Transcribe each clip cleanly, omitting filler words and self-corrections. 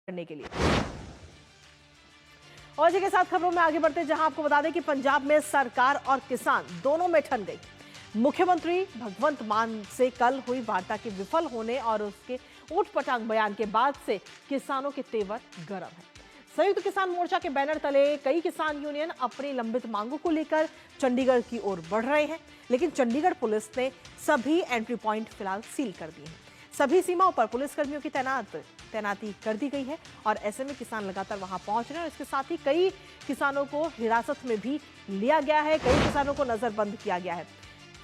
करने के लिए। और इसी के साथ खबरों में आगे बढ़ते, जहां आपको बता दें कि पंजाब में सरकार और किसान दोनों में ठन गई। मुख्यमंत्री भगवंत मान से कल हुई वार्ता के विफल होने और उसके ऊटपटांग बयान के बाद से किसानों के तेवर गर्म है। संयुक्त किसान मोर्चा के बैनर तले कई किसान यूनियन अपनी लंबित मांगों को लेकर चंडीगढ़ की ओर बढ़ रहे हैं, लेकिन चंडीगढ़ पुलिस ने सभी एंट्री पॉइंट फिलहाल सील कर दिए हैं। सभी सीमाओं पर पुलिसकर्मियों की तैनाती कर दी गई है और ऐसे में किसान लगातार वहां पहुंच रहे हैं और इसके साथ ही कई किसानों को हिरासत में भी लिया गया है, कई किसानों को नजरबंद किया गया है।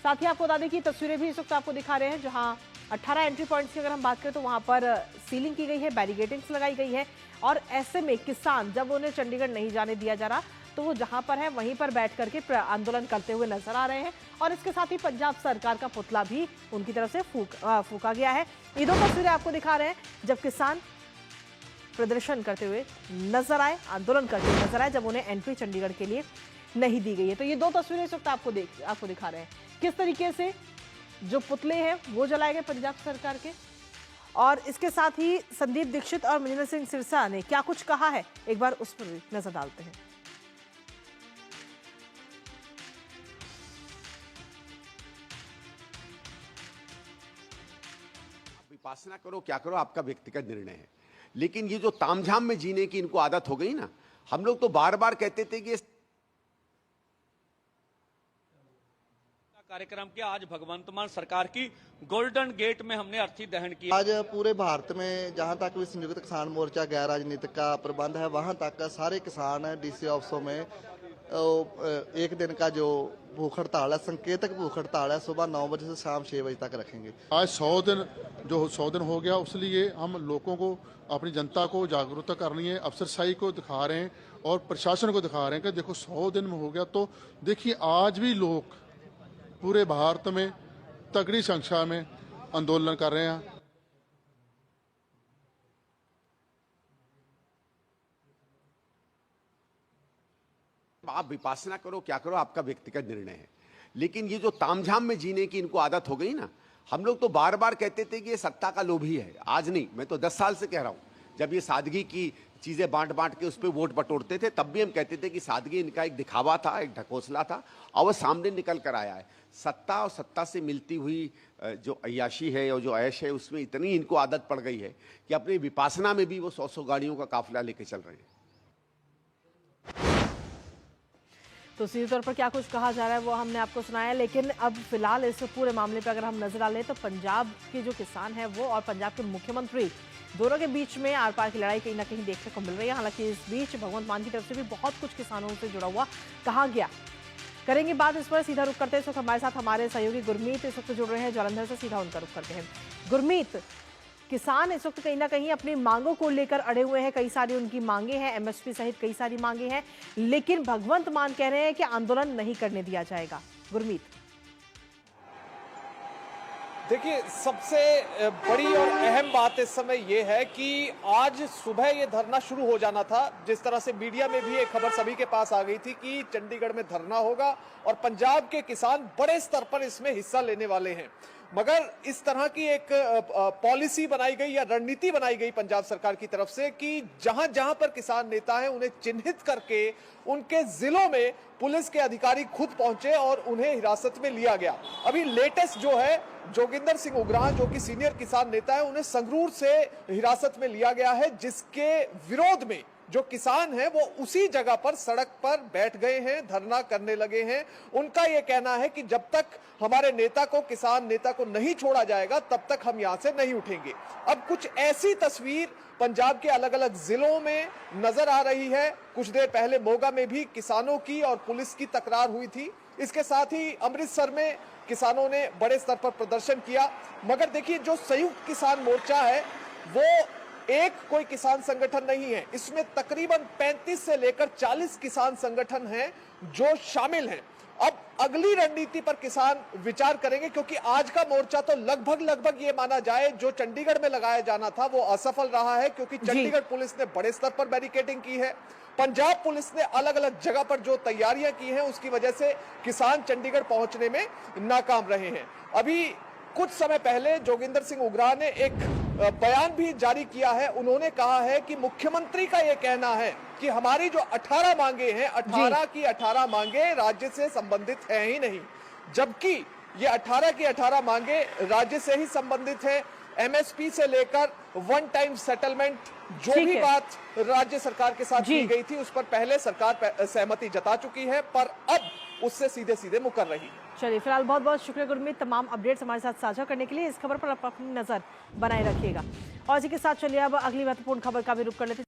साथ ही आपको बता दें कि तस्वीरें भी इस वक्त आपको दिखा रहे हैं, जहां 18 एंट्री पॉइंट्स की अगर हम बात करें तो वहां पर सीलिंग की गई है, बैरिकेडिंग्स लगाई गई है और ऐसे में किसान जब उन्हें चंडीगढ़ नहीं जाने दिया जा रहा तो वो जहां पर है वहीं पर बैठ करके आंदोलन करते हुए नजर आ रहे हैं और इसके साथ ही पंजाब सरकार का पुतला भी उनकी तरफ से फूका गया है। ये दो तस्वीरें आपको दिखा रहे हैं जब किसान प्रदर्शन करते हुए नजर आए, आंदोलन करते हुए नजर आए, जब उन्हें एंट्री चंडीगढ़ के लिए नहीं दी गई है। तो ये दो तस्वीरें इस वक्त आपको दिखा रहे हैं किस तरीके से जो पुतले हैं वो जलाए गए पंजाब सरकार के। और इसके साथ ही संदीप दीक्षित और मनिंदर सिंह सिरसा ने क्या कुछ कहा है, एक बार उस पर भी नजर डालते हैं। विपासना करो क्या करो आपका व्यक्तिगत निर्णय है, लेकिन ये जो तामझाम में जीने की इनको आदत हो गई ना, हम लोग तो बार बार कहते थे कि कार्यक्रम किया। आज भगवंत मान सरकार की गोल्डन गेट में हमने अर्थी दहन किया। आज पूरे भारत में जहां तक भी संयुक्त किसान मोर्चा गैर राजनीतिक का प्रबंध है, वहां तक सारे किसान डीसी ऑफिसों में एक दिन का जो भूख हड़ताल है, संकेतक भूख हड़ताल है, सुबह 9 बजे से शाम 6 बजे तक रखेंगे। आज 100 दिन हो गया, इसलिए हम लोगों को, अपनी जनता को जागरूकता करनी है, अफसरशाही को दिखा रहे हैं और प्रशासन को दिखा रहे हैं कि देखो 100 दिन में हो गया। तो देखिए आज भी लोग पूरे भारत में तगड़ी संख्या में आंदोलन कर रहे हैं। आप विपासना करो क्या करो आपका व्यक्तिगत निर्णय है, लेकिन ये जो तामझाम में जीने की इनको आदत हो गई ना, हम लोग तो बार बार कहते थे कि ये सत्ता का लोभी है। आज नहीं, मैं तो 10 साल से कह रहा हूं। जब ये सादगी की चीजें बांट के उस पर वोट बटोरते थे, तब भी हम कहते थे कि सादगी इनका एक दिखावा था, एक ढकोसला था, और वो सामने निकल कर आया है। सत्ता और सत्ता से मिलती हुई जो अय्याशी है और जो ऐश है, उसमें इतनी इनको आदत पड़ गई है कि अपनी विपासना में भी वो 100 गाड़ियों का काफिला लेके चल रहे हैं। तो सीधे तौर पर क्या कुछ कहा जा रहा है वो हमने आपको सुनाया, लेकिन अब फिलहाल इस पूरे मामले पर अगर हम नजर डालें तो पंजाब के जो किसान हैं वो और पंजाब के मुख्यमंत्री दोनों के बीच में आर पार की लड़ाई कहीं ना कहीं देखने को मिल रही है। हालांकि इस बीच भगवंत मान की तरफ से भी बहुत कुछ किसानों से जुड़ा हुआ कहा गया। करेंगे बात इस पर, सीधा रुख करते हैं। इस वक्त हमारे साथ हमारे सहयोगी गुरमीत इस वक्त जुड़ रहे हैं जालंधर से, सीधा उनका रुख करते हैं। गुरमीत, किसान इस वक्त कहीं ना कहीं अपनी मांगों को लेकर अड़े हुए हैं, कई सारी उनकी मांगे हैं, एमएसपी सहित कई सारी मांगे हैं, लेकिन भगवंत मान कह रहे हैं कि आंदोलन नहीं करने दिया जाएगा। गुरमीत, देखिए, सबसे बड़ी और अहम बात इस समय यह है कि आज सुबह ये धरना शुरू हो जाना था। जिस तरह से मीडिया में भी एक खबर सभी के पास आ गई थी कि चंडीगढ़ में धरना होगा और पंजाब के किसान बड़े स्तर पर इसमें हिस्सा लेने वाले हैं, मगर इस तरह की एक पॉलिसी बनाई गई या रणनीति बनाई गई पंजाब सरकार की तरफ से कि जहां जहां पर किसान नेता हैं उन्हें चिन्हित करके उनके जिलों में पुलिस के अधिकारी खुद पहुंचे और उन्हें हिरासत में लिया गया। अभी लेटेस्ट जो है, जोगिंदर सिंह उग्राह जो कि सीनियर किसान नेता है, उन्हें संगरूर से हिरासत में लिया गया है, जिसके विरोध में जो किसान हैं वो उसी जगह पर सड़क पर बैठ गए हैं, धरना करने लगे हैं। उनका यह कहना है कि जब तक हमारे नेता को, किसान नेता को नहीं छोड़ा जाएगा तब तक हम यहां से नहीं उठेंगे। अब कुछ ऐसी तस्वीर पंजाब के अलग अलग जिलों में नजर आ रही है। कुछ देर पहले मोगा में भी किसानों की और पुलिस की तकरार हुई थी। इसके साथ ही अमृतसर में किसानों ने बड़े स्तर पर प्रदर्शन किया। मगर देखिए, जो संयुक्त किसान मोर्चा है वो एक कोई किसान संगठन नहीं है, इसमें तकरीबन 35 से लेकर 40 किसान संगठन हैं जो शामिल हैं। अब अगली रणनीति पर किसान विचार करेंगे, क्योंकि आज का मोर्चा तो लगभग ये माना जाए जो चंडीगढ़ में लगाया जाना था वो असफल रहा है, क्योंकि चंडीगढ़ पुलिस ने बड़े स्तर पर बैरिकेडिंग की है। पंजाब पुलिस ने अलग अलग जगह पर जो तैयारियां की हैं उसकी वजह से किसान चंडीगढ़ पहुंचने में नाकाम रहे हैं। अभी कुछ समय पहले जोगिंदर सिंह उग्राह ने एक बयान भी जारी किया है। उन्होंने कहा है कि मुख्यमंत्री का यह कहना है कि हमारी जो 18 मांगे हैं, 18 की 18 मांगे राज्य से संबंधित है ही नहीं, जबकि ये 18 की 18 मांगे राज्य से ही संबंधित है। एमएसपी से लेकर वन टाइम सेटलमेंट, जो भी बात राज्य सरकार के साथ की गई थी उस पर पहले सरकार सहमति जता चुकी है, पर अब उससे सीधे सीधे मुकर रही है। चलिए, फिलहाल बहुत बहुत शुक्रिया गुरमीत, तमाम अपडेट्स हमारे साथ साझा करने के लिए। इस खबर पर आप अपनी नजर बनाए रखिएगा। और इसी के साथ चलिए अब अगली महत्वपूर्ण खबर का भी रुख कर लेते हैं।